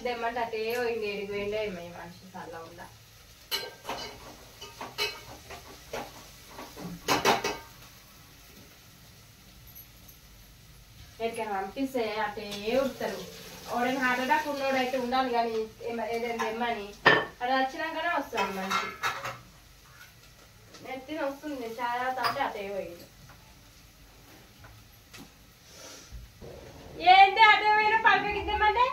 తెమ్మంటే అటే పోయింది, ఏడికి పోయిండే మనిషి చల్ల ఉందా. ఎక్కడికైనా పంపిస్తే అటే ఉడతారు. ఎవరైనా హార్ట్ అటాక్ ఉన్నోడు అయితే ఉండాలి కానీ ఏదైనా తెమ్మని అది వచ్చినాకనే వస్తాను మనిషి. నెత్తిన వస్తుంది చాలా తంటే అటే పోయింది. ఏంటి అటే పోయిన పంపకిద్దామంటే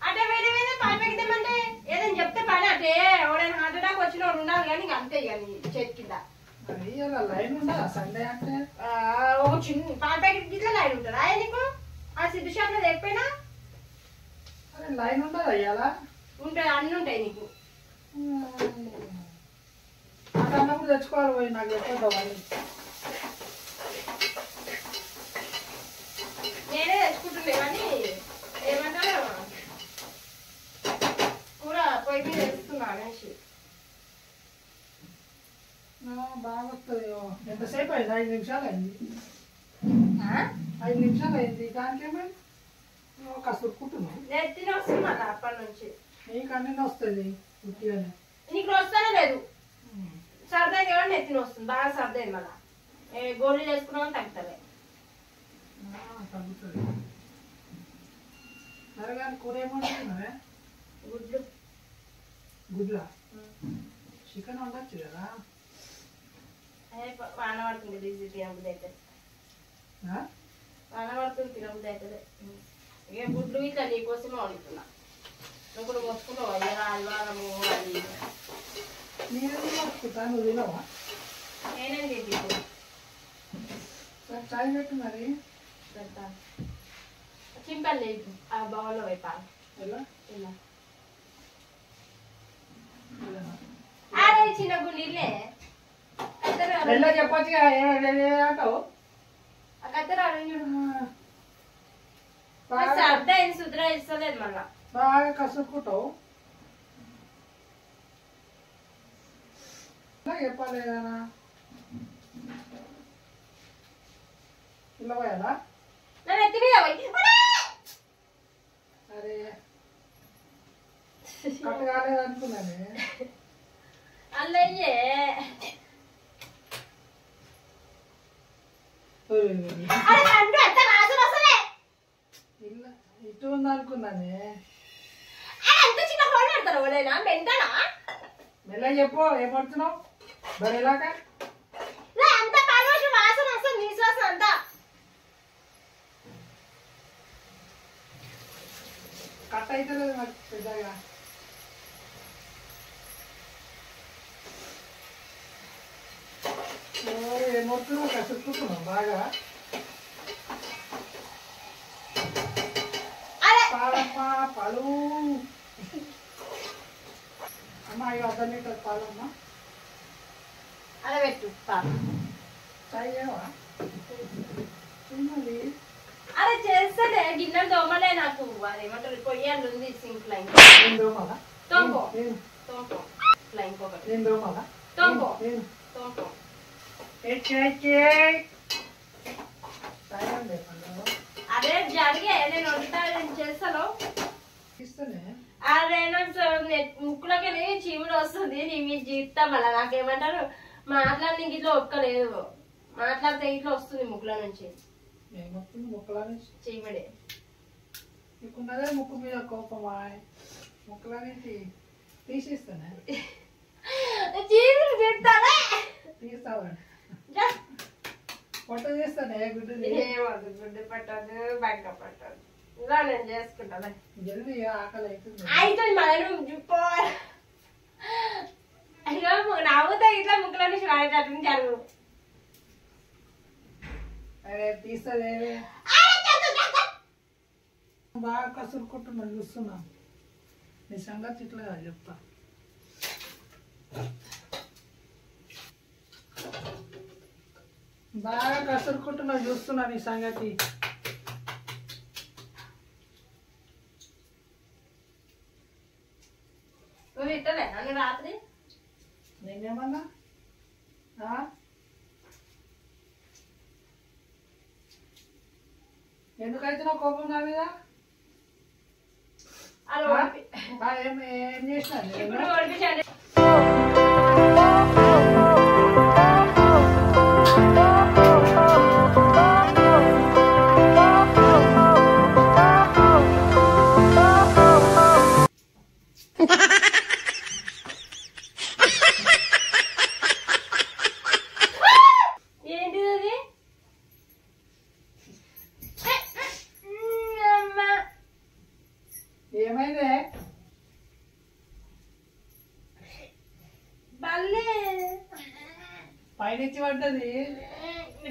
అటే వేరే వేరే పంపకిద్దామంటే ఏదైనా చెప్తే పని అటే ఎవరైనా హార్ట్ అటాక్ వచ్చిన వాడు ఉండాలి కానీ అంతే కానీ చేతి కింద ఒక చిన్న పాల ప్యాకెట్ గిట్ల లైన్ ఉంటుంది. అయ్యా నీకు ఆ సిద్ధు షాప్ లో తెప్పినా లైన్ ఉండదు అయ్యాలా ఉంటాయి, అన్ని ఉంటాయి నీకు. అన్నప్పుడు తెచ్చుకోవాలి పోయి నాకు చెప్పొద్దామని. నేనే తెచ్చుకుంటుండే కానీ ఏమంటారు కూర పొయ్యి మీద తెస్తున్నా అనేసి. బాగా వస్తుంది. ఎంతసేపు అయింది? 5 నిమిషాలు అయింది. 5 నిమిషాలు అయింది. దానికి ఏమైంది? కసురుకుంటున్నావు. నెత్తిన వస్తుంది అలా అప్పటి నుంచి. నీకు అన్నీ వస్తుంది ఉట్టిగానే. నీకు వస్తానే లేదు. సర్దైంది కాబట్టి నెత్తిన వస్తుంది. బాగా సర్దైంది మళ్ళా. గోళీలు వేసుకున్నామని తగ్గుతుంది. తగ్గుతుంది. సరే కానీ కూర ఏమంటున్నారే? గుడ్లు. గుడ్లా? చికెన్ వండొచ్చు కదా. వాన పడుతుంది బిజీ తినబుద్ధి అవుతుంది. వాన పడుతుంది తినబుద్ధి అవుతుంది. ఇక గుడ్లు ఇట్లా నీకోసమే వండుతున్నా. నువ్వు కూడా మొత్తుకున్నావు అయ్యా అల్వారము అది. నేనేది మొత్తుకుంటా, నువ్వు తినవా? నేనేం తింటుంది చాయ్ పెట్టు మరి. పెడతా చింపల్ లేదు ఆ బౌల్లో వైపాలి. ఎలా? ఇలా అరే చిన్న గుండీలే రెండో చెప్పొచ్చు అంటావు. కత్తెర అర్థ అయింది సుద్ర ఇస్తలేదు మళ్ళా. బాగా కసురుకుంటావు. చెప్పాలి కదా ఇలా పోయాలా? నన్ను ఎత్తి మీద పోయి అరే కట్టు కాలేదు అనుకున్నానే. అల్లయ్యే ఇటు ఉంది అనుకున్నానే. అంత చిన్న హోల్ పెడతారు ఎవరైనా మెంటనా? మెల్ల చెప్పు ఏమడుతున్నావు? మరి ఎలాక అంత పరవశం వాసన వస్తుంది నీ శ్వాస అంతా. కట్ అయితే లేదు మరి పెద్దగా. ఏమవుతున్నావు? కసురుకుంటున్నావు బాగా. పాలమ్మా పాలు అమ్మా. ఇక 1/2 లీటర్ పాలమ్మా. అలా పెట్టు చాయ్ చేయవా? తిన్నది. అరే చేస్తే గిన్నెలు దోమలే నాకు. అదేమంటారు పొయ్యాలు ఉంది సింక్ లైన్. నేను దోమలా? తోంపో తోంపో లైన్ ఒకటి. నేను దోమలా? తోంపో తోంపో. అదే జరిగే నేను వండుతా చేస్తాను. అరే ముక్కులకి చీవుడు వస్తుంది. నీ మీ జీవితం మళ్ళా నాకేమంటారు మాట్లాడి ఇట్లా ఒక్కలేదు. మాట్లాడితే ఇట్లా వస్తుంది ముక్కుల నుంచి చీవుడే. నీకున్నదే ముక్కు మీద కోపమా? ముక్కుల నుంచి తీసేస్తానే. తీస్తావా? పొట్ట తీస్తానే. గుడ్డు గుడ్డు పట్టదు బయట పట్టదు. ఇలా నేను చేసుకుంటాను. జల్దీ ఆకలి అవుతుంది. అయితే మనం చూపో నవ్వుతా ఇట్లా ముక్కుల నుంచి వాడేటట్టు జరుగు. అరే తీస్తుంది. బాగా కసురుకుంటున్నా చూస్తున్నా. నీ సంగతి ఇట్లా చెప్తా. బాగా కసురుకుంటున్నా చూస్తున్నా నీ సంగతి. నువ్వు ఇట్టలే నన్ను రాత్రి నేనేమన్నా ఎందుకైతే నా కోపం నా మీద ఏం చేసినా ఇప్పుడు ఓడిపించండి. ఏంటిది ఏమైందే బల్లే పైనుంచి పడ్డది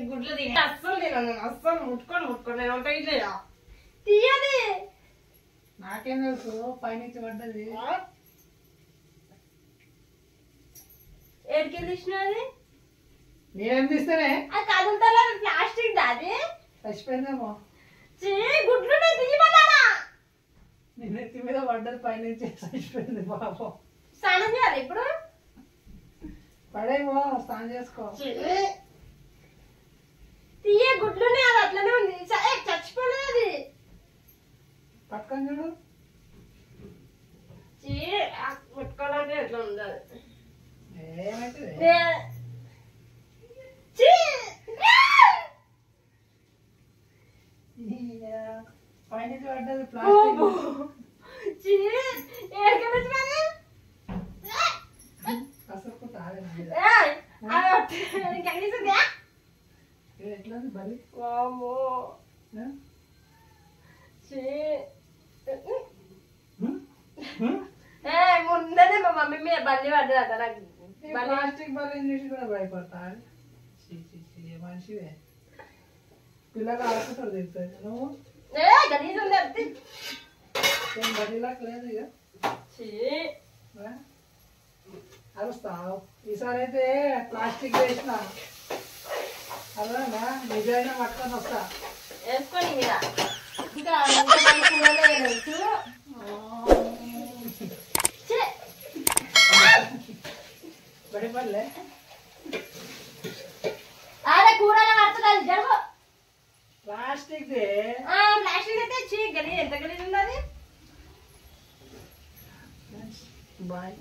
గుడ్లు తిని అస్సలు తినను అస్సలు ముట్టుకొని నేను ఉంటా ఇట్లా తీయది నాకేం తెలుసు పైనుంచి పడ్డది ఏడికి తీసినది నేనేం తీస్తేనే అది కదులుతా ప్లాస్టిక్ దాది చచ్చిపోయిందేమో గుడ్లు తీయమన్నానా నెత్తి మీద పడ్డది పైనుంచి చచ్చిపోయింది పాపం స్నానం చేయాలి ఇప్పుడు పడేమో స్నానం చేసుకో తీయ గుడ్లునే అది అట్లనే ఉంది చచ్చిపోలేదు అది పట్టుకొని చూడు ముట్టుకోవాలంటే ఎట్లా ఉంది అది ఏమైతుంది పైనుంచి పడ్డది ప్లాస్టిక్ కసరుకు తాగండి ఎట్లా బలి ముందనే మా మమ్మీ మీద బండి పడ్డదట నాకు ప్లాస్టిక్ బలి చూసి కూడా భయపడతా మనిషివే పిల్లలు ఆడుకుంటారు తెలుస్తుంది నువ్వు ఏం బలిలాక్ లేదు ఇక అరుస్తావు ఈసారి అయితే ప్లాస్టిక్ వేసిన అలా నిజమైన పట్టుకొని వస్తా వేసుకొని మీద ఇంకా పడిపడలే అదే కూరలో పడుతుంది జరుగు ప్లాస్టిక్ ప్లాస్టిక్ అయితే గలీజ్ ఎంత గలీజ్ ఉన్నది బాయ్